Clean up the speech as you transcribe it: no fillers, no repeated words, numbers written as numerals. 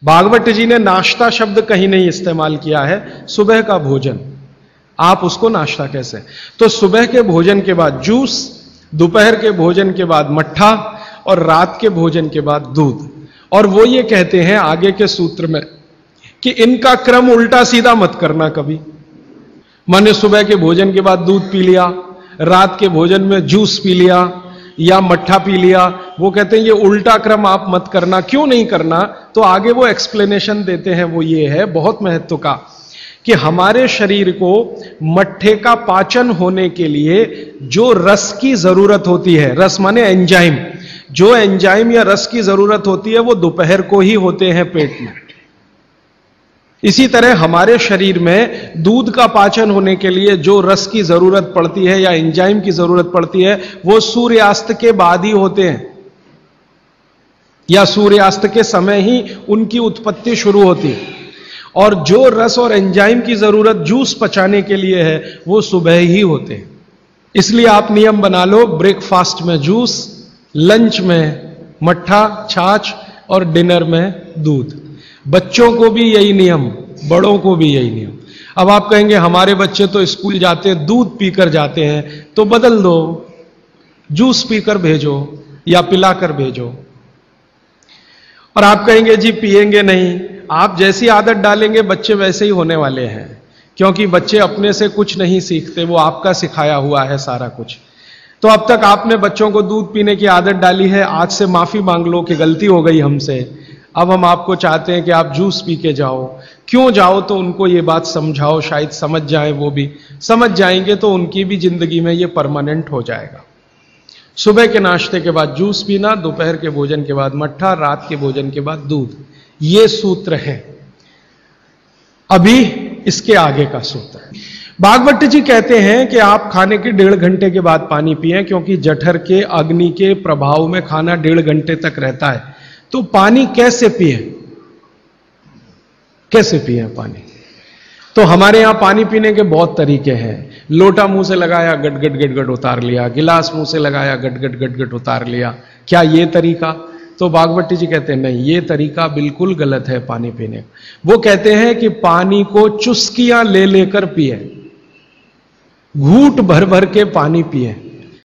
भागवत जी ने नाश्ता शब्द कहीं नहीं इस्तेमाल किया है। सुबह का भोजन, आप उसको नाश्ता कैसे? तो सुबह के भोजन के बाद जूस, दोपहर के भोजन के बाद मट्ठा और रात के भोजन के बाद दूध। और वो ये कहते हैं आगे के सूत्र में कि इनका क्रम उल्टा सीधा मत करना कभी। माने सुबह के भोजन के बाद दूध पी लिया, रात के भोजन में जूस पी लिया या मट्ठा पी लिया, वो कहते हैं ये उल्टा क्रम आप मत करना। क्यों नहीं करना? तो आगे वो एक्सप्लेनेशन देते हैं, वो ये है बहुत महत्व का, कि हमारे शरीर को मट्ठे का पाचन होने के लिए जो रस की जरूरत होती है, रस माने एंजाइम, जो एंजाइम या रस की जरूरत होती है वो दोपहर को ही होते हैं पेट में। इसी तरह हमारे शरीर में दूध का पाचन होने के लिए जो रस की जरूरत पड़ती है या एंजाइम की जरूरत पड़ती है वो सूर्यास्त के बाद ही होते हैं, या सूर्यास्त के समय ही उनकी उत्पत्ति शुरू होती है। और जो रस और एंजाइम की जरूरत जूस पचाने के लिए है वो सुबह ही होते हैं। इसलिए आप नियम बना लो, ब्रेकफास्ट में जूस, लंच में मट्ठा छाछ और डिनर में दूध। बच्चों को भी यही नियम, बड़ों को भी यही नियम। अब आप कहेंगे हमारे बच्चे तो स्कूल जाते हैं दूध पीकर जाते हैं, तो बदल दो, जूस पीकर भेजो या पिलाकर भेजो। और आप कहेंगे जी पिएंगे नहीं, आप जैसी आदत डालेंगे बच्चे वैसे ही होने वाले हैं, क्योंकि बच्चे अपने से कुछ नहीं सीखते, वो आपका सिखाया हुआ है सारा कुछ। तो अब तक आपने बच्चों को दूध पीने की आदत डाली है, आज से माफी मांग लो कि गलती हो गई हमसे। अब हम आपको चाहते हैं कि आप जूस पी के जाओ। क्यों जाओ? तो उनको ये बात समझाओ, शायद समझ जाए, वो भी समझ जाएंगे तो उनकी भी जिंदगी में ये परमानेंट हो जाएगा। सुबह के नाश्ते के बाद जूस पीना, दोपहर के भोजन के बाद मट्ठा, रात के भोजन के बाद दूध, ये सूत्र है। अभी इसके आगे का सूत्र है। भागवत जी कहते हैं कि आप खाने के 1.5 घंटे के बाद पानी पिए, क्योंकि जठर के अग्नि के प्रभाव में खाना 1.5 घंटे तक रहता है। तो पानी कैसे पिए? कैसे पिए पानी? तो हमारे यहां पानी पीने के बहुत तरीके हैं। लोटा मुंह से लगाया, गट गट गट गट उतार लिया, गिलास मुंह से लगाया, गट गट गट गट उतार लिया। क्या ये तरीका? तो भागवत जी कहते हैं नहीं, ये तरीका बिल्कुल गलत है पानी पीने का। वो कहते हैं कि पानी को चुस्कियां ले लेकर पिए, घूंट भर भर के पानी पिए।